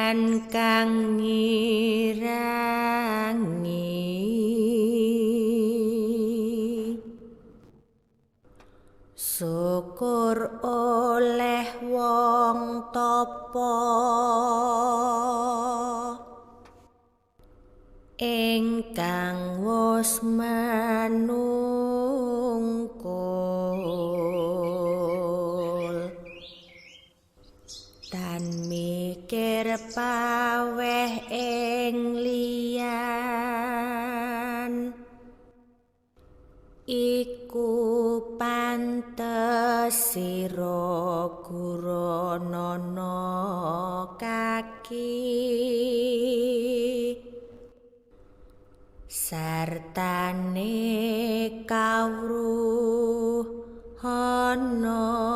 Panjenengan kang ngirangi syukur oleh wong tapa ingkang wus manungkul tan mikir paweh ing liyan iku pantes sira guranana kaki sartane kawruh ana